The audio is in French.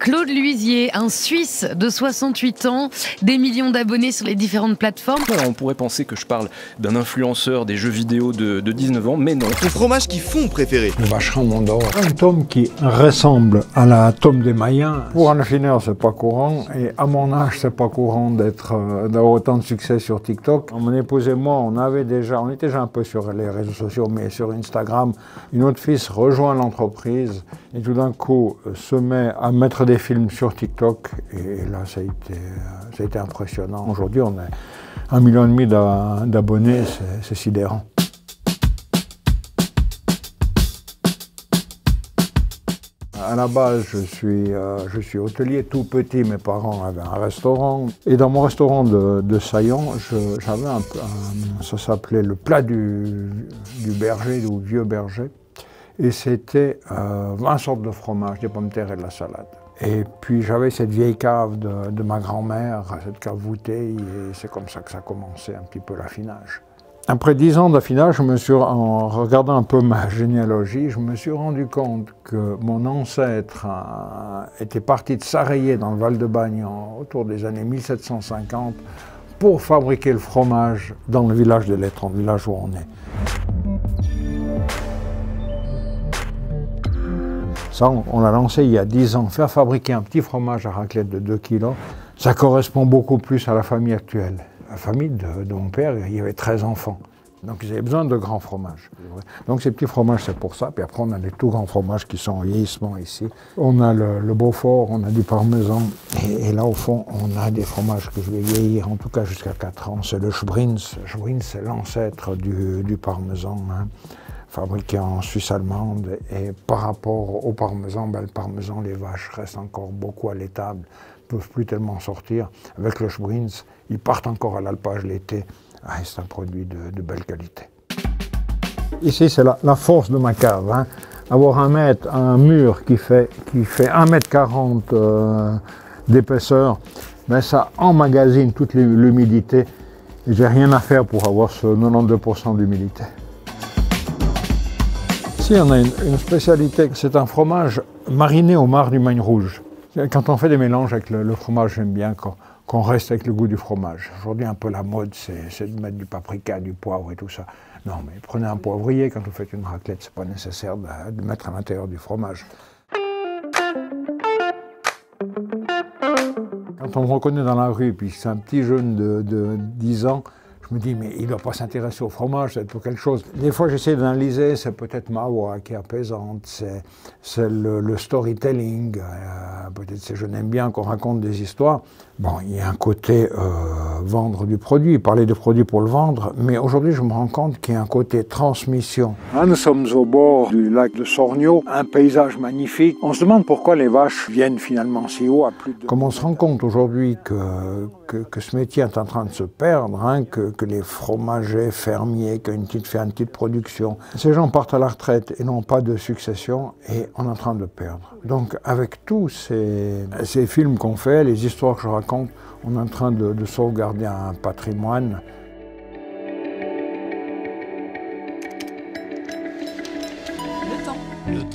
Claude Luisier, un Suisse de 68 ans, des millions d'abonnés sur les différentes plateformes. Alors, on pourrait penser que je parle d'un influenceur des jeux vidéo de 19 ans, mais non. Ton fromage qui fond préféré? Le vacherin Mont d'Or. Un tome qui ressemble à la tome des Mayens. Pour un affineur, c'est pas courant. Et à mon âge, c'est pas courant d'avoir autant de succès sur TikTok. Mon épouse et moi, on était déjà un peu sur les réseaux sociaux, mais sur Instagram. Une autre fils rejoint l'entreprise et tout d'un coup se met à mettre des films sur TikTok. Et là, ça a été impressionnant. Aujourd'hui, on a 1,5 million d'abonnés, c'est sidérant. À la base, je suis hôtelier tout petit. Mes parents avaient un restaurant. Et dans mon restaurant de Saillant, j'avais ça s'appelait le plat du berger, ou vieux berger. Et c'était 20 sortes de fromages, des pommes de terre et de la salade. Et puis j'avais cette vieille cave de ma grand-mère, cette cave voûtée, et c'est comme ça que ça a commencé un petit peu l'affinage. Après 10 ans d'affinage, en regardant un peu ma généalogie, je me suis rendu compte que mon ancêtre était parti de Sarayé dans le Val-de-Bagne autour des années 1750 pour fabriquer le fromage dans le village de l'Étran, le village où on est. Ça, on l'a lancé il y a 10 ans. Faire fabriquer un petit fromage à raclette de 2 kilos, ça correspond beaucoup plus à la famille actuelle. La famille de mon père, il y avait 13 enfants. Donc ils avaient besoin de grands fromages. Donc ces petits fromages, c'est pour ça. Puis après, on a les tout grands fromages qui sont en vieillissement ici. On a le Beaufort, on a du parmesan. Et là, au fond, on a des fromages que je vais vieillir, en tout cas jusqu'à 4 ans. C'est le Schbrins. Le Schbrins, c'est l'ancêtre du parmesan, hein, fabriqué en Suisse allemande. Et par rapport au parmesan, le parmesan, les vaches restent encore beaucoup à l'étable, ne peuvent plus tellement sortir. Avec le Schbrins, ils partent encore à l'alpage l'été. Ah, c'est un produit de belle qualité. Ici, c'est la force de ma cave. Hein. Avoir un mur qui fait 1,40 m d'épaisseur, ben ça emmagasine toute l'humidité. Et j'ai rien à faire pour avoir ce 92% d'humidité. Ici, on a une spécialité, c'est un fromage mariné au marc du Magne rouge. Quand on fait des mélanges avec le fromage, j'aime bien qu'on reste avec le goût du fromage. Aujourd'hui, un peu la mode, c'est de mettre du paprika, du poivre et tout ça. Non, mais prenez un poivrier, quand vous faites une raclette, c'est pas nécessaire de mettre à l'intérieur du fromage. Quand on me reconnaît dans la rue, puis c'est un petit jeune de 10 ans, je me dis, mais il ne doit pas s'intéresser au fromage, c'est pour quelque chose. Des fois, j'essaie d'analyser, c'est peut-être ma voix qui est apaisante, c'est le storytelling. Peut-être je n'aime bien qu'on raconte des histoires. Bon, il y a un côté vendre du produit, parler de produit pour le vendre, mais aujourd'hui, je me rends compte qu'il y a un côté transmission. Là, nous sommes au bord du lac de Sorgno, un paysage magnifique. On se demande pourquoi les vaches viennent finalement si haut à plus de... Comme on se rend compte aujourd'hui que ce métier est en train de se perdre, hein, que les fromagers, fermiers, qui fait une petite production. Ces gens partent à la retraite et n'ont pas de succession et on est en train de perdre. Donc avec tous ces films qu'on fait, les histoires que je raconte, on est en train de sauvegarder un patrimoine. Le temps.